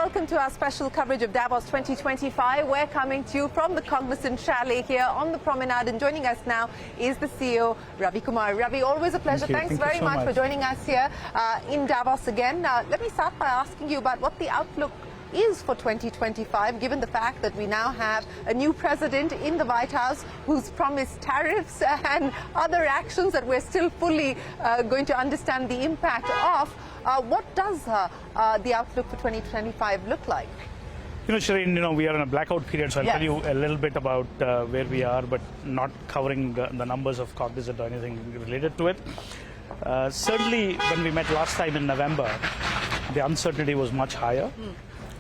welcome to our special coverage of Davos 2025. We're coming to you from the Cognizant chalet here on the promenade, and joining us now is the CEO, Ravi Kumar. Ravi, always a pleasure. Thanks very much for joining us here in Davos again. Let me start by asking you about what the outlook is for 2025, given the fact that we now have a new president in the White House who's promised tariffs and other actions that we're still fully going to understand the impact of. What does the outlook for 2025 look like? Shereen, we are in a blackout period, so I'll tell you a little bit about where we are, but not covering the numbers of Cognizant or anything related to it. Certainly, when we met last time in November, the uncertainty was much higher.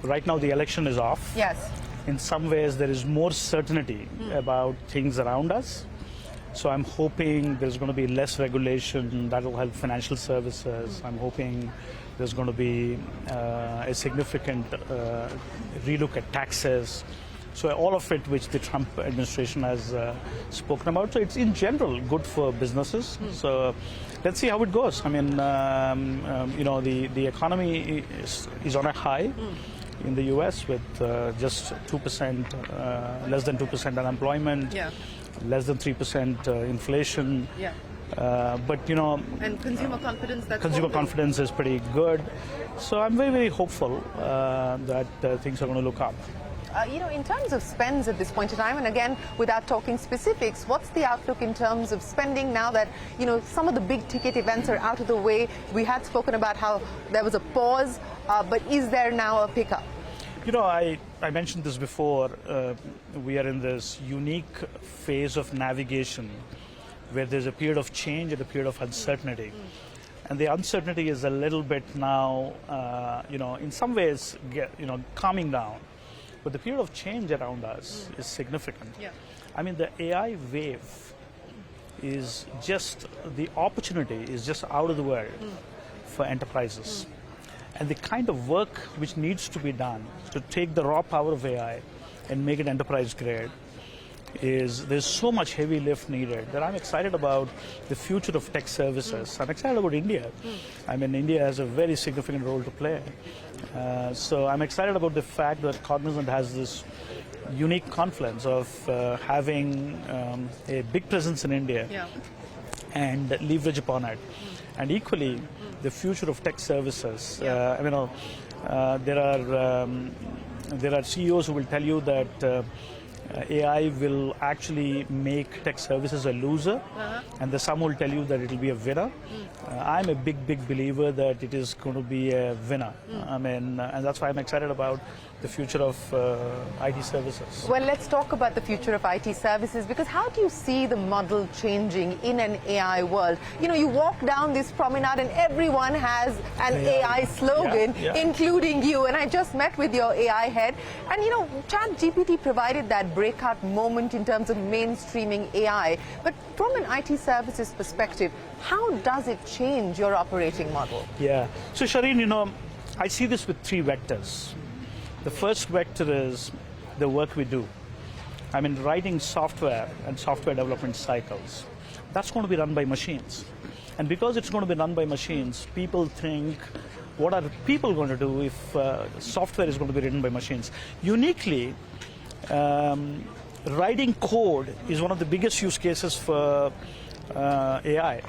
Right now, the election is off. Yes. In some ways, there is more certainty about things around us. So I'm hoping there's going to be less regulation that will help financial services. I'm hoping there's going to be a significant relook at taxes. So all of it which the Trump administration has spoken about. So it's in general good for businesses. So let's see how it goes. I mean, the economy is on a high in the U.S. with just 2%, less than 2% unemployment, less than 3% inflation. But and consumer confidence. Consumer confidence is pretty good. So I'm very, very hopeful that things are going to look up. In terms of spends at this point in time, and again, without talking specifics, what's the outlook in terms of spending now that, some of the big ticket events are out of the way? We had spoken about how there was a pause, but is there now a pickup? I mentioned this before. We are in this unique phase of navigation where there's a period of change and a period of uncertainty. And the uncertainty is a little bit now, in some ways, calming down. But the period of change around us is significant. I mean, the AI wave is just, the opportunity is just out of the world for enterprises. And the kind of work which needs to be done to take the raw power of AI and make it enterprise grade there's so much heavy lift needed that I'm excited about the future of tech services. I'm excited about India. I mean, India has a very significant role to play. So I'm excited about the fact that Cognizant has this unique confluence of having a big presence in India and leverage upon it. And equally, the future of tech services. There are CEOs who will tell you that AI will actually make tech services a loser, and there's some will tell you that it will be a winner. I'm a big believer that it is going to be a winner. And that's why I'm excited about the future of IT services. Well, let's talk about the future of IT services, because how do you see the model changing in an AI world? You walk down this promenade and everyone has an AI slogan, including you. And I just met with your AI head. And, ChatGPT provided that breakout moment in terms of mainstreaming AI. But from an IT services perspective, how does it change your operating model? So, Shereen, I see this with three vectors. The first vector is the work we do. I mean, writing software and software development cycles. That's going to be run by machines. And because it's going to be run by machines, people think, what are people going to do if software is going to be written by machines? Uniquely, writing code is one of the biggest use cases for AI.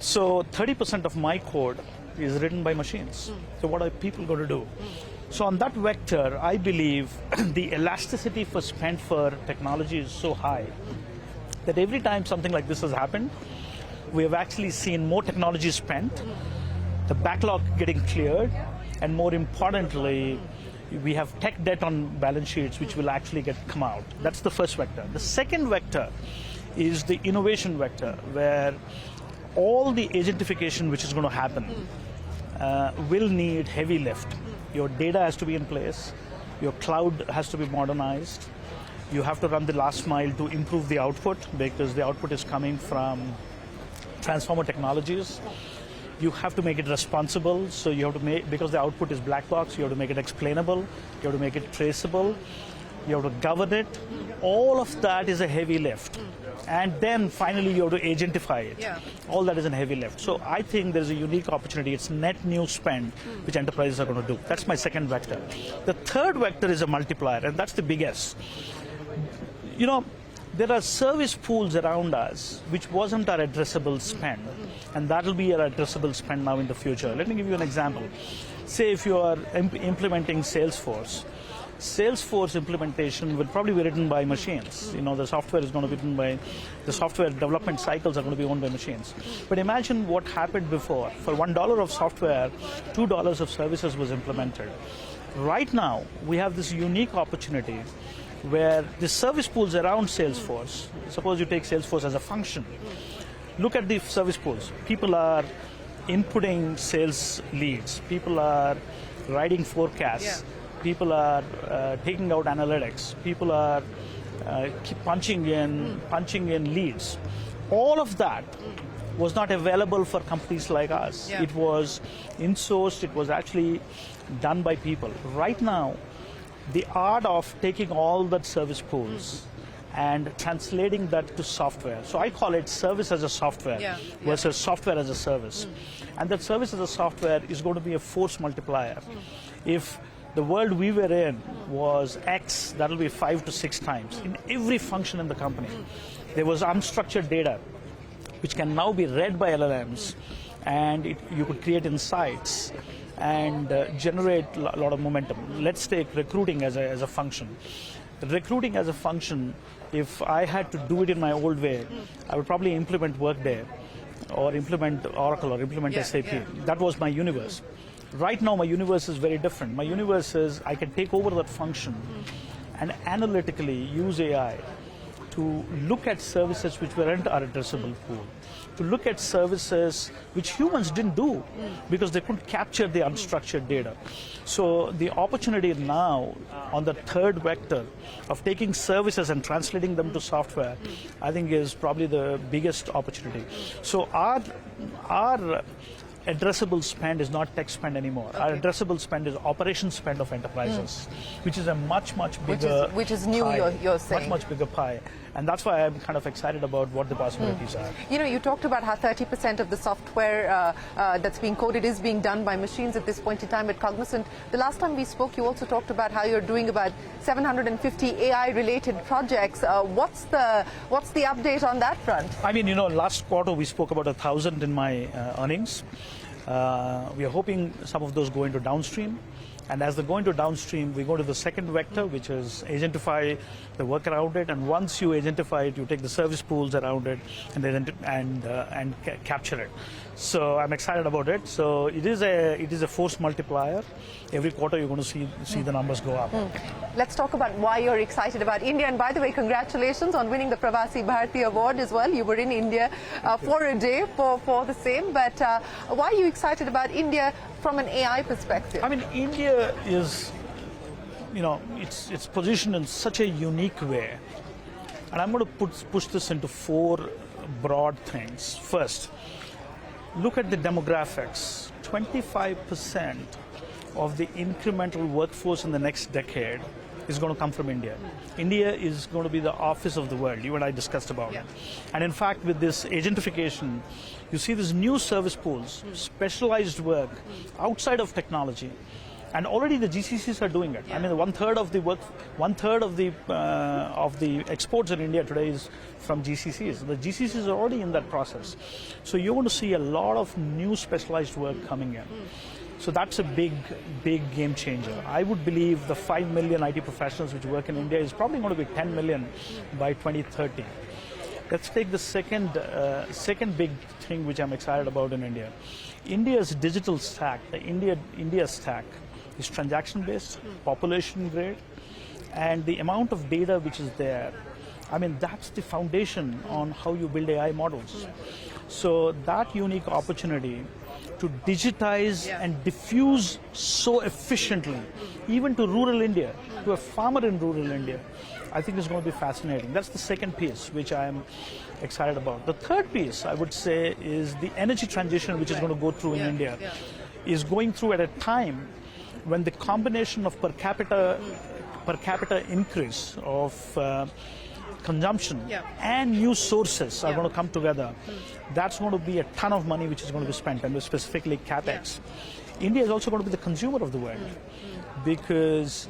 So 30% of my code is written by machines. So what are people going to do? So on that vector, I believe the elasticity for spend for technology is so high that every time something like this has happened, we have actually seen more technology spent, the backlog getting cleared, and more importantly, we have tech debt on balance sheets which will actually come out. That's the first vector. The second vector is the innovation vector, where all the agentification which is going to happen will need heavy lift. Your data has to be in place, your cloud has to be modernized, you have to run the last mile to improve the output, because the output is coming from transformer technologies. You have to make it responsible, so you have to make, because the output is black box, you have to make it explainable, you have to make it traceable. you have to govern it. All of that is a heavy lift. And then finally you have to agentify it. All that is a heavy lift. So I think there's a unique opportunity. It's net new spend which enterprises are going to do. That's my second vector. The third vector is a multiplier, and that's the biggest. You know, there are service pools around us which wasn't our addressable spend, and that will be our addressable spend now in the future. Let me give you an example. Say if you are implementing Salesforce implementation will probably be written by machines. You know, the software is going to be written by, the software development cycles are going to be owned by machines. But imagine what happened before. For $1 of software, $2 of services was implemented. Right now, we have this unique opportunity where the service pools around Salesforce, suppose you take Salesforce as a function, look at the service pools. People are inputting sales leads. People are writing forecasts. People are taking out analytics. People are keep punching in leads. All of that was not available for companies like us. It was insourced. It was actually done by people. Right now, the art of taking all that service pools and translating that to software. So I call it service as a software versus software as a service. And that service as a software is going to be a force multiplier. If the world we were in was X, that'll be 5 to 6 times in every function in the company. There was unstructured data, which can now be read by LLMs, and you could create insights and generate a lot of momentum. Let's take recruiting as a function. Recruiting as a function, if I had to do it in my old way, I would probably implement Workday or implement Oracle or implement SAP. That was my universe. Right now, my universe is very different. My universe is I can take over that function and analytically use AI to look at services which weren't our addressable pool, to look at services which humans didn't do because they couldn't capture the unstructured data. So the opportunity now on the third vector of taking services and translating them to software, I think is probably the biggest opportunity. So our addressable spend is not tech spend anymore. Our addressable spend is operation spend of enterprises, which is a much bigger which is new, pie, you're saying. much bigger pie. And that's why I'm kind of excited about what the possibilities are. You know, you talked about how 30% of the software that's being coded is being done by machines at this point in time at Cognizant. The last time we spoke, you also talked about how you're doing about 750 AI-related projects. What's the update on that front? I mean, you know, last quarter we spoke about 1,000 in my earnings. We are hoping some of those go into downstream. And as they go into downstream, we go to the second vector, which is agentify the work around it. And once you agentify it, you take the service pools around it and capture it. So I'm excited about it. So it is a force multiplier. Every quarter you're going to see the numbers go up. Let's talk about why you're excited about India. And by the way, congratulations on winning the Pravasi Bharati Award as well. You were in India for a day for the same. But why are you excited about India from an AI perspective? I mean, India is, you know, it's positioned in such a unique way. And I'm going to push this into 4 broad things. First, look at the demographics. 25% of the incremental workforce in the next decade is going to come from India. India is going to be the office of the world. You and I discussed about it. And in fact, with this agentification, you see these new service pools, specialized work outside of technology. And already the GCCs are doing it. I mean, 1/3 of the work, 1/3 of the exports in India today is from GCCs. The GCCs are already in that process. So you're going to see a lot of new specialized work coming in. So that's a big game changer. I would believe the 5 million IT professionals which work in India is probably going to be 10 million by 2030. Let's take the second big thing which I'm excited about in India. India's digital stack, the India stack, is transaction-based, population-grade, and the amount of data which is there, I mean, that's the foundation on how you build AI models. So that unique opportunity to digitize and diffuse so efficiently, even to rural India, to a farmer in rural India, I think is going to be fascinating. That's the second piece which I am excited about. The third piece, I would say, is the energy transition which is going to go through in India, is going through at a time when the combination of per per capita increase of consumption and new sources are going to come together. That's going to be a ton of money which is going to be spent, and specifically capex. India is also going to be the consumer of the world because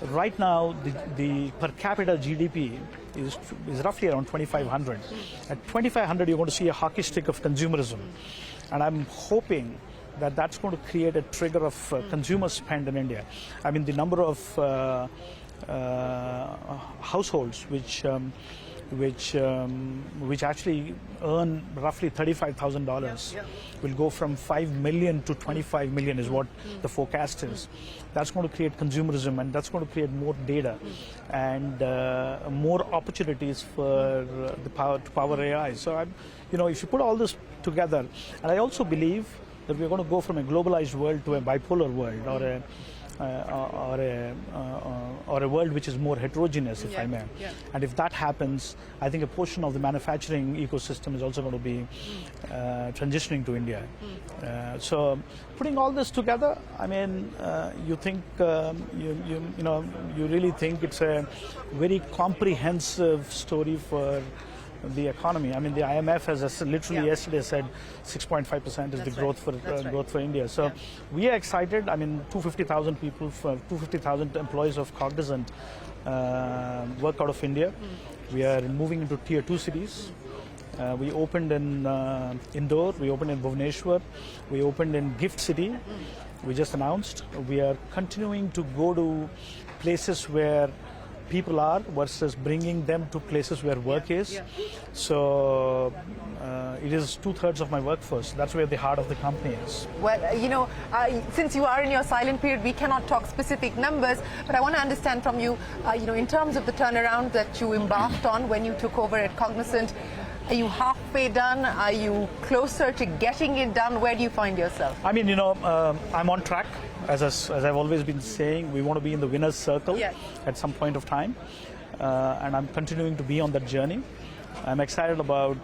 right now the per capita GDP is roughly around 2,500. At 2,500, you're going to see a hockey stick of consumerism, and I'm hoping that that's going to create a trigger of consumer spend in India. I mean, the number of households which actually earn roughly $35,000 will go from 5 million to 25 million is what the forecast is. That's going to create consumerism, and that's going to create more data and more opportunities for the power AI. So, if you put all this together, and I also believe that we're going to go from a globalized world to a bipolar world, or a world which is more heterogeneous, if I may. And if that happens, I think a portion of the manufacturing ecosystem is also going to be transitioning to India. So putting all this together, I mean, you think you really think it's a very comprehensive story for the economy. I mean, the IMF has literally yesterday said 6.5% is the growth for India. So we are excited. I mean, 250,000 people, 250,000 employees of Cognizant work out of India. We are moving into tier 2 cities. We opened in Indore, we opened in Bhubaneswar, we opened in Gift City. We just announced. We are continuing to go to places where people are versus bringing them to places where work is. So it is 2/3 of my workforce. That's where the heart of the company is. Well, since you are in your silent period, we cannot talk specific numbers, but I want to understand from you, in terms of the turnaround that you embarked on when you took over at Cognizant, are you halfway done? Are you closer to getting it done? Where do you find yourself? I mean, I'm on track. As I've always been saying, we want to be in the winner's circle at some point of time, and I'm continuing to be on that journey. I'm excited about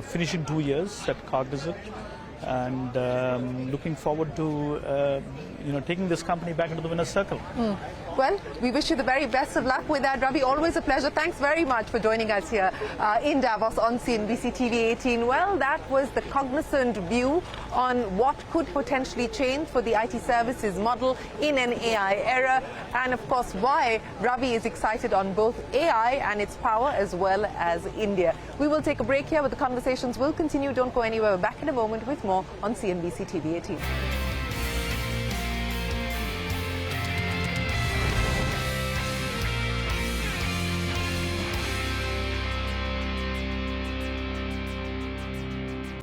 finishing 2 years at Cognizant, and looking forward to taking this company back into the winner's circle. Well, we wish you the very best of luck with that, Ravi. Always a pleasure. Thanks very much for joining us here in Davos on CNBC-TV18. Well, that was the Cognizant view on what could potentially change for the IT services model in an AI era, and of course why Ravi is excited on both AI and its power as well as India. We will take a break here, but the conversations will continue. Don't go anywhere. We're back in a moment with more on CNBC-TV18.